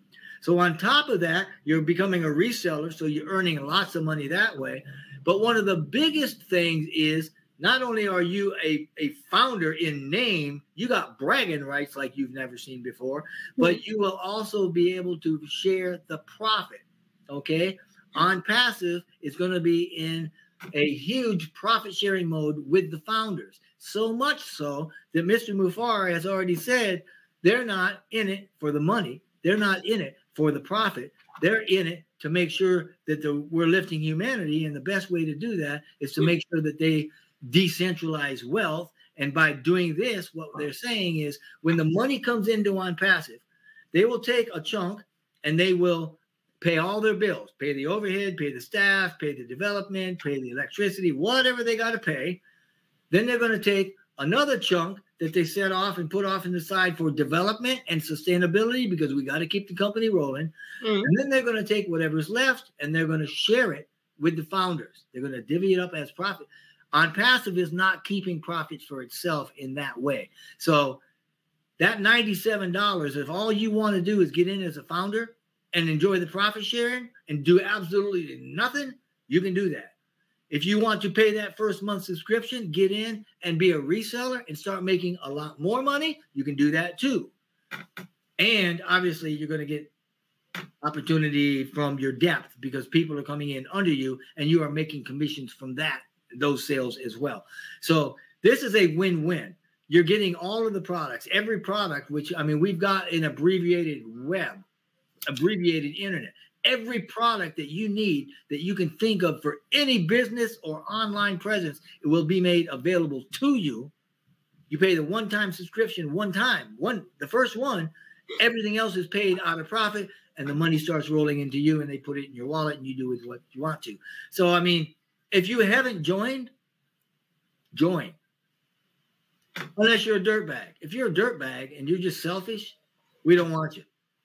B: So on top of that, you're becoming a reseller, so you're earning lots of money that way. But one of the biggest things is not only are you a founder in name, you got bragging rights like you've never seen before, but you will also be able to share the profit, okay? OnPassive is going to be in a huge profit-sharing mode with the founders, so much so that Mr. Mufar has already said they're not in it for the money. They're not in it for the profit. They're in it to make sure that we're lifting humanity, and the best way to do that is to make sure that they decentralize wealth. And by doing this, what they're saying is when the money comes into OnPassive, they will take a chunk and they will pay all their bills, pay the overhead, pay the staff, pay the development, pay the electricity, whatever they got to pay. Then they're going to take another chunk that they set off and put off in the side for development and sustainability, because we got to keep the company rolling. And then they're going to take whatever's left and they're going to share it with the founders. They're going to divvy it up as profit. OnPassive is not keeping profits for itself in that way. So that $97, if all you want to do is get in as a founder and enjoy the profit sharing and do absolutely nothing, you can do that. If you want to pay that first month subscription, get in and be a reseller and start making a lot more money, you can do that too. And obviously you're going to get opportunity from your depth because people are coming in under you and you are making commissions from those sales as well. So this is a win-win. You're getting all of the products, every product, which, I mean, we've got an abbreviated web, abbreviated internet. Every product that you need that you can think of for any business or online presence, it will be made available to you. You pay the one-time subscription the first one, everything else is paid out of profit, and the money starts rolling into you, and they put it in your wallet, and you do with what you want to. So, I mean, if you haven't joined, join. Unless you're a dirtbag. If you're a dirtbag and you're just selfish, we don't want you.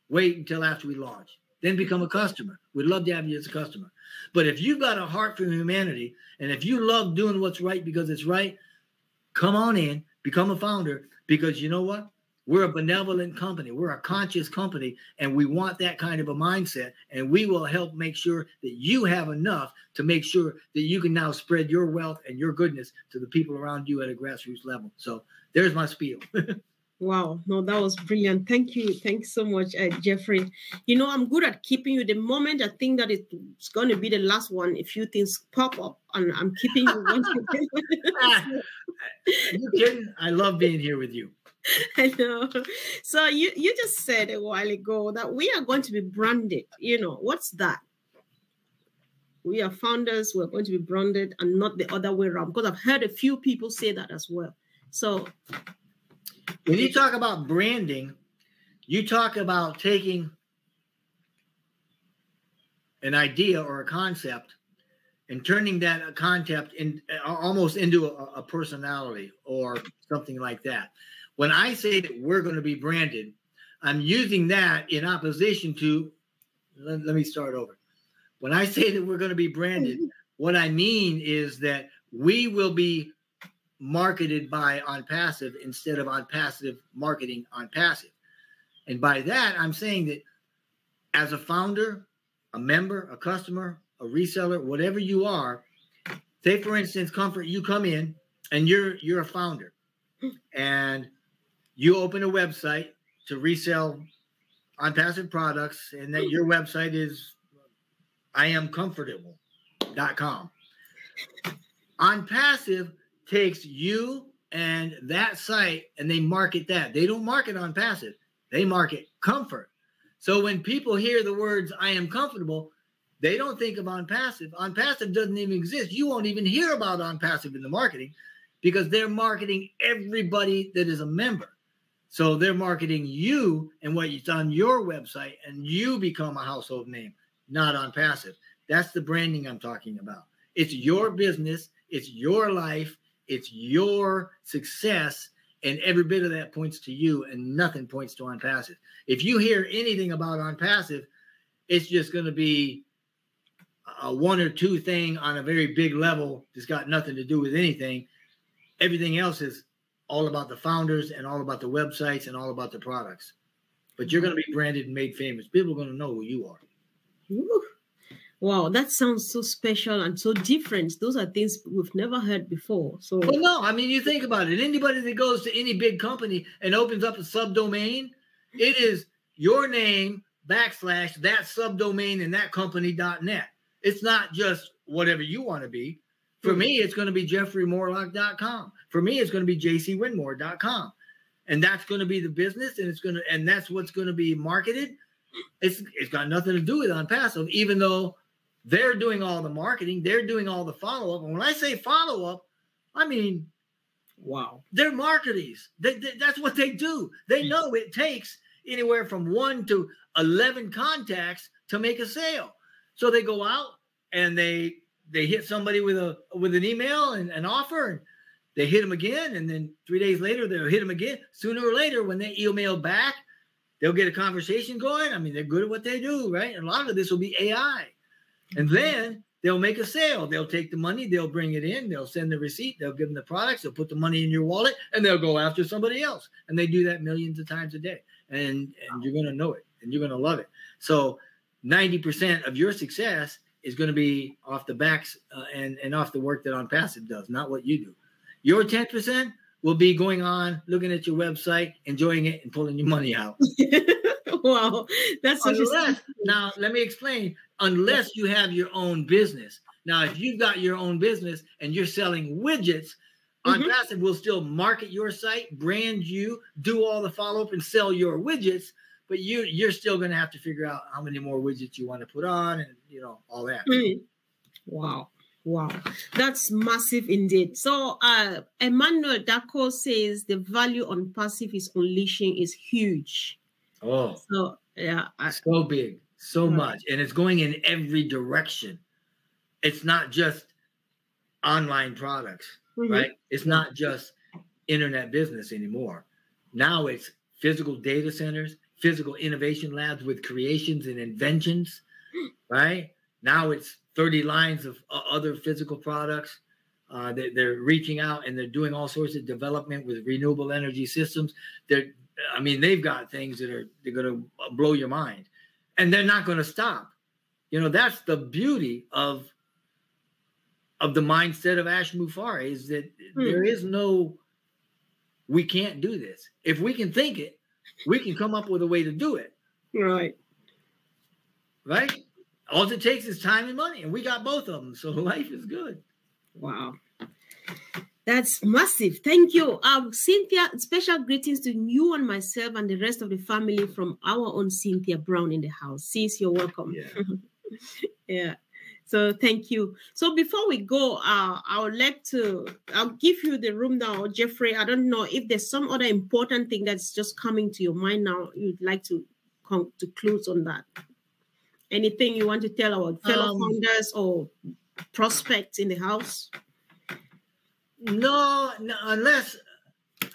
B: Wait until after we launch. Then become a customer. We'd love to have you as a customer. But if you've got a heart for humanity, and if you love doing what's right because it's right, come on in, become a founder, because you know what? We're a benevolent company. We're a conscious company, and we want that kind of a mindset, and we will help make sure that you have enough to make sure that you can now spread your wealth and your goodness to the people around you at a grassroots level. So there's my spiel.
A: Wow. No, that was brilliant. Thank you. Thanks so much, Jeffrey. You know, I'm good at keeping you. The moment I think that it's going to be the last one, a few things pop up, and I'm keeping you once again.
B: Are you kidding? I love being here with you.
A: I know. So you just said a while ago that we are going to be branded. You know, what's that? We are founders. We're going to be branded and not the other way around, because I've heard a few people say that as well. So
B: when you talk about branding, you talk about taking an idea or a concept and turning that concept in almost into a personality or something like that. When I say that we're going to be branded, I'm using that in opposition to, let me start over. When I say that we're going to be branded, what I mean is that we will be marketed by OnPassive instead of OnPassive marketing OnPassive. And by that, I'm saying that as a founder, a member, a customer, a reseller, whatever you are, say for instance, Comfort, you come in and you're a founder and you open a website to resell OnPassive products, and that your website is IamComfortable.com. OnPassive takes you and that site and they market that. They don't market OnPassive. They market comfort. So when people hear the words I am comfortable, they don't think of OnPassive. OnPassive doesn't even exist. You won't even hear about OnPassive in the marketing because they're marketing everybody that is a member. So they're marketing you and what it's on your website, and you become a household name, not OnPassive. That's the branding I'm talking about. It's your business. It's your life. It's your success. And every bit of that points to you, and nothing points to OnPassive. If you hear anything about OnPassive, it's just going to be a one or two thing on a very big level that's got nothing to do with anything. Everything else is all about the founders and all about the websites and all about the products. But you're going to be branded and made famous. People are going to know who you are.
A: Ooh. Wow, that sounds so special and so different. Those are things we've never heard before. So,
B: well, no, I mean, you think about it. Anybody that goes to any big company and opens up a subdomain, it is your name / that subdomain and that company.net. It's not just whatever you want to be. For me, it's going to be JeffreyMorlock.com. For me, it's going to be JCWinmore.com. And that's going to be the business, and that's what's going to be marketed. It's got nothing to do with OnPassive, even though they're doing all the marketing, they're doing all the follow-up. And when I say follow-up, I mean,
A: wow,
B: they're marketers. That's what they do. They know it takes anywhere from 1 to 11 contacts to make a sale. So they go out and they hit somebody with an email and an offer, and they hit them again, and then 3 days later they'll hit them again. Sooner or later, when they email back, they'll get a conversation going. I mean, they're good at what they do, right? And a lot of this will be AI. And then they'll make a sale. They'll take the money, they'll bring it in, they'll send the receipt, they'll give them the products, they'll put the money in your wallet, and they'll go after somebody else. And they do that millions of times a day. And you're going to know it, and you're going to love it. So 90% of your success is going to be off the backs and off the work that OnPassive does, not what you do. Your 10% will be going on, looking at your website, enjoying it, and pulling your money out.
A: Wow, that's such
B: now, let me explain. Unless you have your own business. Now, if you've got your own business and you're selling widgets, OnPassive will still market your site, brand you, do all the follow-up, and sell your widgets. But you're still going to have to figure out how many more widgets you want to put on, and all that.
A: Wow. That's massive indeed. So Emmanuel Daco says the value OnPassive is unleashing is huge.
B: Oh,
A: so yeah,
B: so big, so much, and it's going in every direction. It's not just online products, right? It's not just internet business anymore. Now it's physical data centers, physical innovation labs with creations and inventions, right? Now it's 30 lines of other physical products. They're reaching out and they're doing all sorts of development with renewable energy systems. They've got things they're going to blow your mind, and they're not going to stop. That's the beauty of the mindset of Ash Mufari, is that there is no, we can't do this. If we can think it, we can come up with a way to do it.
A: Right.
B: All it takes is time and money, and we got both of them. So life is good.
A: Wow. That's massive. Thank you. Cynthia, special greetings to you and myself and the rest of the family from our own Cynthia Brown in the house. Sis, you're welcome.
B: Yeah.
A: Yeah. So thank you. So before we go, I'll give you the room now, Jeffrey. I don't know if there's some other important thing that's just coming to your mind now you'd like to come to close on that. Anything you want to tell our fellow founders or prospects in the house?
B: No, unless,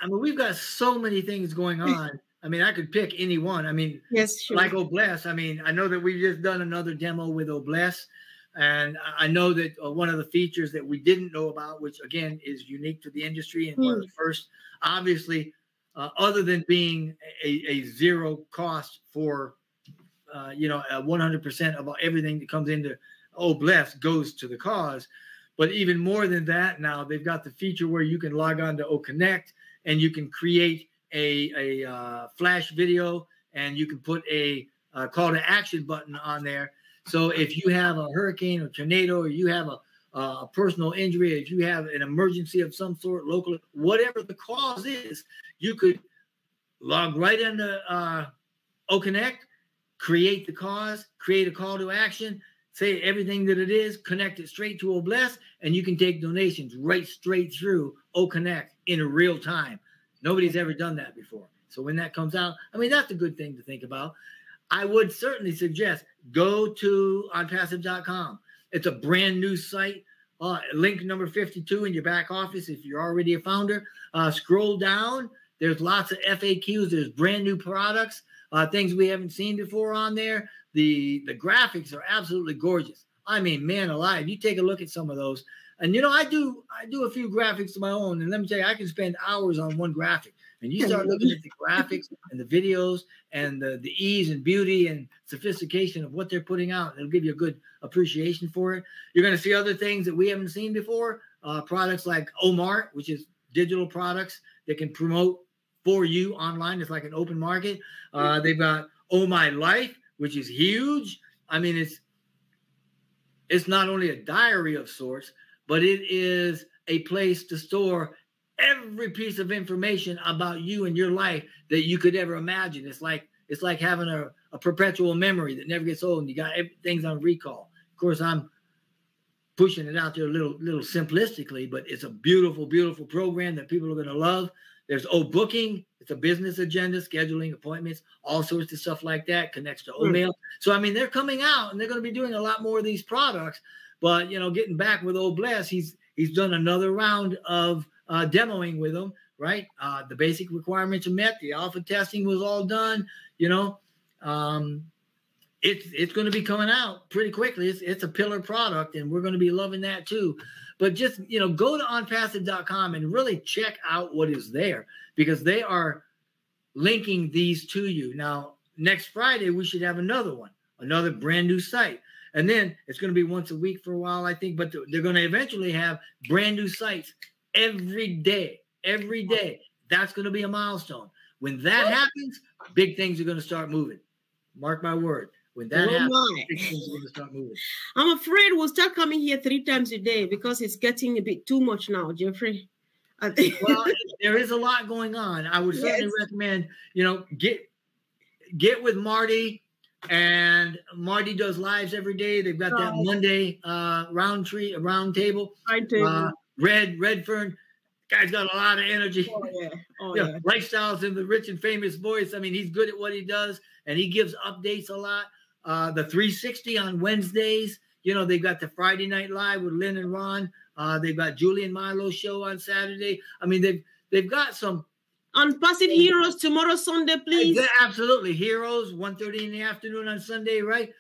B: I mean, we've got so many things going on. I mean, I could pick any one. I mean,
A: yes, sure.
B: Like Obless. I mean, I know that we've just done another demo with Obless, and I know that one of the features that we didn't know about, which again is unique to the industry and one of the first, obviously, other than being a zero cost for, 100% of everything that comes into Obless goes to the cause. But even more than that, now they've got the feature where you can log on to OConnect and you can create a flash video, and you can put a call to action button on there. So if you have a hurricane or tornado, or you have a personal injury, if you have an emergency of some sort, local, whatever the cause is, you could log right into OConnect, create the cause, create a call to action, say everything that it is, connect it straight to Obless, and you can take donations right straight through OConnect in real time. Nobody's ever done that before. So when that comes out, I mean, that's a good thing to think about. I would certainly suggest go to ONPASSIVE.com. It's a brand new site. Link number 52 in your back office if you're already a founder. Scroll down. There's lots of FAQs. There's brand new products, things we haven't seen before on there. The graphics are absolutely gorgeous. I mean, man alive, you take a look at some of those. And, I do a few graphics of my own. And let me tell you, I can spend hours on one graphic. And you start looking at the graphics and the videos and the ease and beauty and sophistication of what they're putting out. It'll give you a good appreciation for it. You're going to see other things that we haven't seen before. Products like Omart, which is digital products that can promote for you online. It's like an open market. They've got Oh My Life, which is huge. I mean, it's not only a diary of sorts, but it is a place to store every piece of information about you and your life that you could ever imagine. It's like having a perpetual memory that never gets old, and you got things on recall. Of course, I'm pushing it out there a little simplistically, but it's a beautiful, beautiful program that people are going to love. There's Booking. It's a business agenda, scheduling appointments, all sorts of stuff like that. Connects to Mail. So, I mean, they're coming out, and they're going to be doing a lot more of these products. But, getting back with Obless, he's done another round of demoing with them, right? The basic requirements are met. The alpha testing was all done. It's going to be coming out pretty quickly. It's a pillar product, and we're going to be loving that too. But just, go to onpassive.com and really check out what is there, because they are linking these to you. Now, next Friday, we should have another brand new site. And then it's going to be once a week for a while, I think. But they're going to eventually have brand new sites every day. Every day. That's going to be a milestone. When that happens, big things are going to start moving. Mark my word. When that happens, big things are going to start moving.
A: I'm afraid we'll start coming here 3 times a day because it's getting a bit too much now, Jeffrey.
B: Well, there is a lot going on. I would certainly recommend, get with Marty. And Marty does lives every day. They've got that Monday round table. Redfern, guy's got a lot of energy.
A: Oh yeah.
B: Lifestyles in the Rich and Famous Voice. I mean, he's good at what he does, and he gives updates a lot. The 360 on Wednesdays. They've got the Friday Night Live with Lynn and Ron. They've got Julie and Milo's show on Saturday. I mean, they've got some
A: ONPASSIVE Heroes tomorrow, Sunday, please.
B: Absolutely. Heroes, 1:30 in the afternoon on Sunday, right?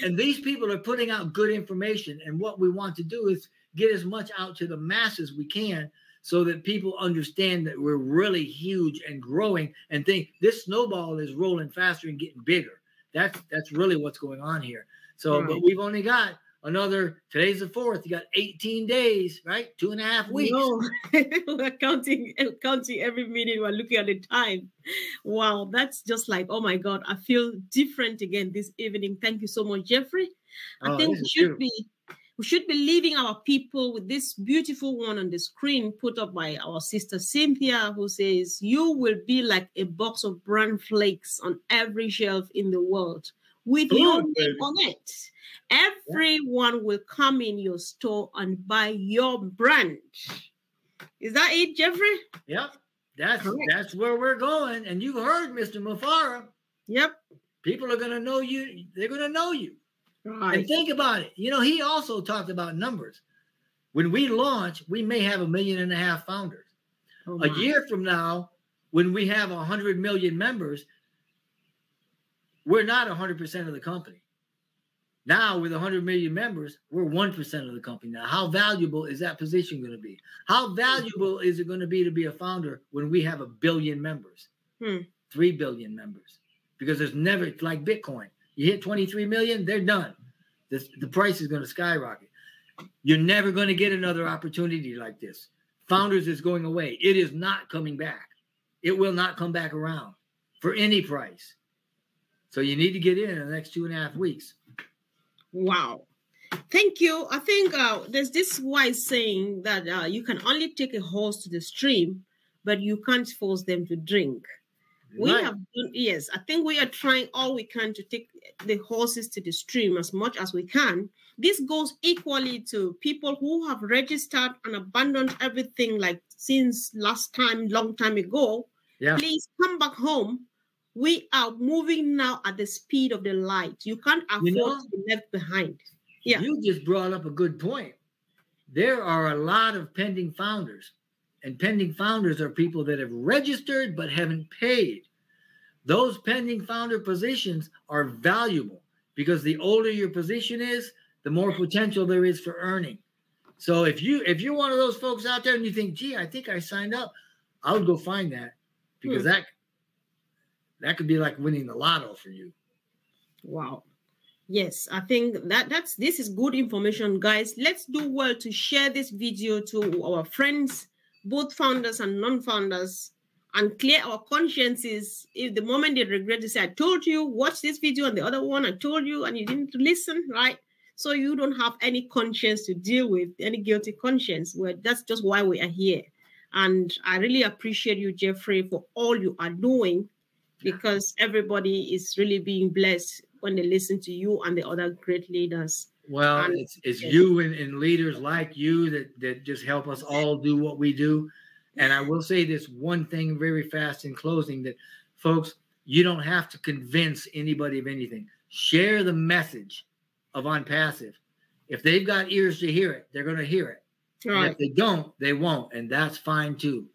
B: And these people are putting out good information. And what we want to do is get as much out to the masses we can so that people understand that we're really huge and growing and think this snowball is rolling faster and getting bigger. That's really what's going on here. So, But we've only got today's the 4th. You got 18 days, right? 2.5 weeks.
A: No. We're counting every minute. We're looking at the time. Wow, that's just like, oh my God, I feel different again this evening. Thank you so much, Jeffrey. I think we should be leaving our people with this beautiful one on the screen put up by our sister Cynthia, who says, "You will be like a box of bran flakes on every shelf in the world with your name on it. Everyone will come in your store and buy your brand." Is that it, Jeffrey?
B: Yep. That's where we're going. And you heard Mr. Mufara.
A: Yep.
B: People are going to know you. They're going to know you.
A: Right.
B: And think about it. You know, he also talked about numbers. When we launch, we may have 1.5 million founders.
A: Oh,
B: a year from now, when we have 100 million members, we're not 100% of the company. Now, with 100 million members, we're 1% of the company. Now, how valuable is that position going to be? How valuable is it going to be a founder when we have 1 billion members, 3 billion members? Because there's never, it's like Bitcoin. You hit 23 million, they're done. The price is going to skyrocket. You're never going to get another opportunity like this. Founders is going away. It is not coming back. It will not come back around for any price. So you need to get in the next 2.5 weeks.
A: Wow. Thank you. I think there's this wise saying that you can only take a horse to the stream, but you can't force them to drink. We
B: Right.
A: have done, yes, I think we are trying all we can to take the horses to the stream as much as we can. This goes equally to people who have registered and abandoned everything like since last time, long time ago.
B: Yeah.
A: Please come back home. We are moving now at the speed of the light. You can't afford to be left behind. Yeah.
B: You just brought up a good point. There are a lot of pending founders, and pending founders are people that have registered but haven't paid. Those pending founder positions are valuable because the older your position is, the more potential there is for earning. So if you're one of those folks out there and you think, gee, I think I signed up, I would go find that, because that could be like winning the lotto for you.
A: Wow. Yes, I think this is good information, guys. Let's do well to share this video to our friends, both founders and non-founders, and clear our consciences. If the moment they regret to say, I told you, watch this video, and the other one, I told you, and you didn't listen, right? So you don't have any conscience to deal with, any guilty conscience. Well, that's just why we are here. And I really appreciate you, Jeffrey, for all you are doing, because everybody is really being blessed when they listen to you and the other great leaders.
B: Well,
A: and
B: it's you and leaders like you that just help us all do what we do. And I will say this one thing very fast in closing, that folks, you don't have to convince anybody of anything. Share the message of ONPASSIVE. If they've got ears to hear it, they're going to hear it.
A: Right.
B: And if they don't, they won't. And that's fine too.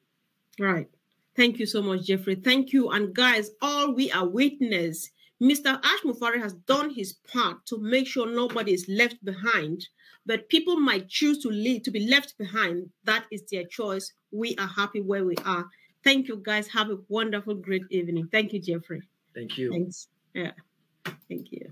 A: Right. Thank you so much, Jeffrey. Thank you. And guys, all we are witness, Mr. Ash Mufari has done his part to make sure nobody is left behind, but people might choose to be left behind. That is their choice. We are happy where we are. Thank you, guys. Have a wonderful, great evening. Thank you, Jeffrey.
B: Thank you.
A: Thanks. Yeah. Thank you.